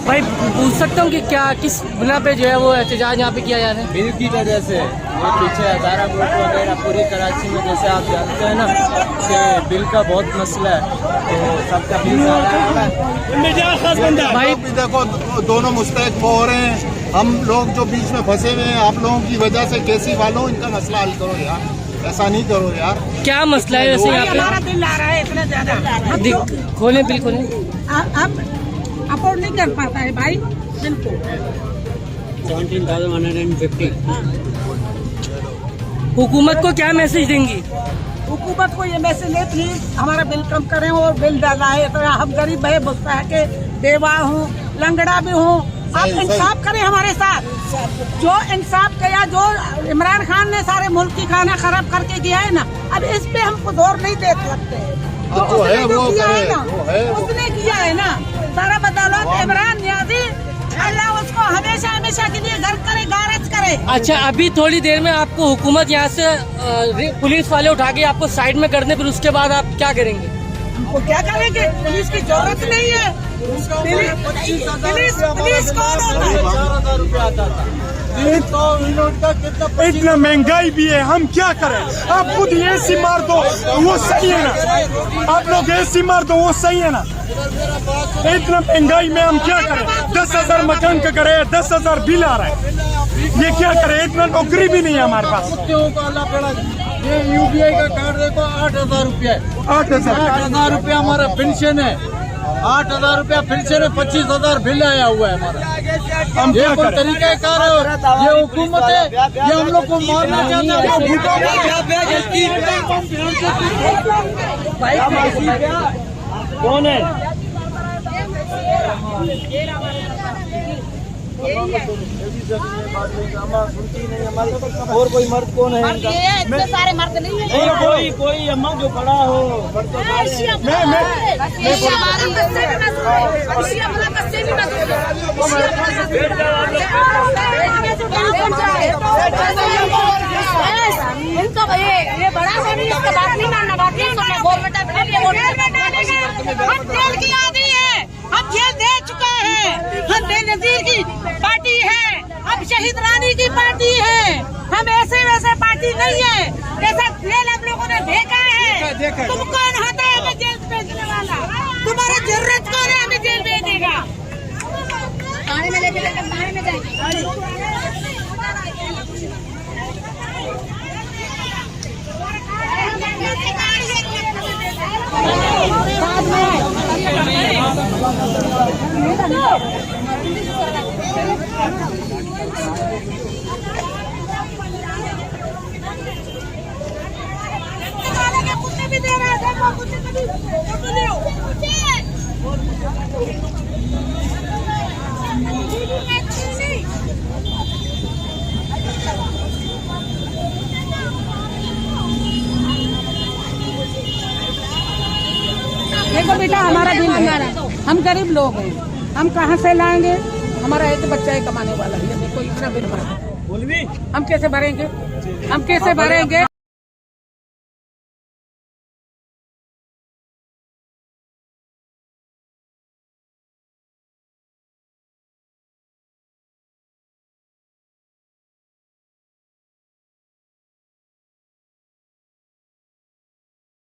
भाई पूछ सकता हूँ कि क्या किस बिना पे जो है वो एहतजाज यहाँ पे किया जा रहा है? बिल की वजह से ये पीछे हजारा ग्रुप वगैरह पूरी कराची में, जैसे आप जानते हैं ना कि बिल का बहुत मसला है, तो सबका बिल भाई देखो दोनों मुस्तैद वो हो रहे हैं, हम लोग जो बीच में फंसे हुए हैं, आप लोगों की वजह से केसी वालों इनका मसला हल करो यार, ऐसा नहीं करो यार। क्या मसला है वैसे यहाँ हमारा बिल आ रहा है इतना ज्यादा, खोले बिल खोले, अब अफोर्ड नहीं कर पाता है भाई बिल्कुल। 17,150। हुकूमत को क्या मैसेज देंगी? हुकूमत को ये मैसेज है प्लीज हमारा बिल कम करें और बिल डाला है, तो हम गरीब है, बुस्ता है के बेवा हूँ, लंगड़ा भी हूँ, आप इंसाफ करें हमारे साथ। जो इंसाफ किया, जो इमरान खान ने सारे मुल्क की खाना खराब करके दिया है ना, अब इस पे हमको जोर नहीं दे सकते हैं। तो उसने जो किया है ना, उसने किया है ना, सारा बदौलत इमरान नियाज़ी, अल्लाह उसको हमेशा हमेशा के लिए घर करे, गारज करे। अच्छा, अभी थोड़ी देर में आपको हुकूमत यहाँ से पुलिस वाले उठा के आपको साइड में कर दे, फिर उसके बाद आप क्या करेंगे? हमको क्या करेंगे? पुलिस की जरूरत नहीं है। पुलिस कौन होता है? 4,000 रुपया आता था। इतना महंगाई भी है, हम क्या करें? आप खुद एसी मार दो वो सही है ना, आप लोग एसी मार दो वो सही है ना। इतना महंगाई में हम क्या करें? 10,000 मकान का करे, 10,000 बिल आ रहा है, ये क्या करें? इतना नौकरी भी नहीं है हमारे पास। ये UBI का कार्ड देखो 8,000 रुपया है, 8,000 रुपया हमारा पेंशन है, 8,000 रुपया पेंशन है, 25,000 बिल आया हुआ है हमारा। हम ये क्या कोई करें? तरीका है कार है? ये हुकूमत है, ये हम लोग को मारना चाहते हैं। कौन है? और कोई मर्द कौन है? इतने सारे मर्द नहीं है। कोई अम्मा जो खड़ा हो। इनका ये बड़ा है नहीं, इसका बात नहीं मानना, बात नहीं सुनना। गवर्नमेंट हम जेल की आदमी है, हम जेल दे चुके हैं, हम बेनजीर की पार्टी है, हम शहीद रानी की पार्टी है, हम ऐसे वैसे पार्टी नहीं है। ऐसा जेल हम लोगों ने देखा है। तुम कौन होता है हमें जेल भेजने वाला? तुम्हारी जरूरत कौन है हमें जेल भेजेगा? थाने में लेके थाने में जाएंगे। कुत्ते भी दे रहे हैं, देखो कुत्ते कभी देखो बेटा, हमारा बिल है, हम गरीब लोग हैं, हम कहाँ से लाएंगे? हमारा एक बच्चा है कमाने वाला है, देखो इतना बिल भरा, हम कैसे भरेंगे? हम कैसे भरेंगे?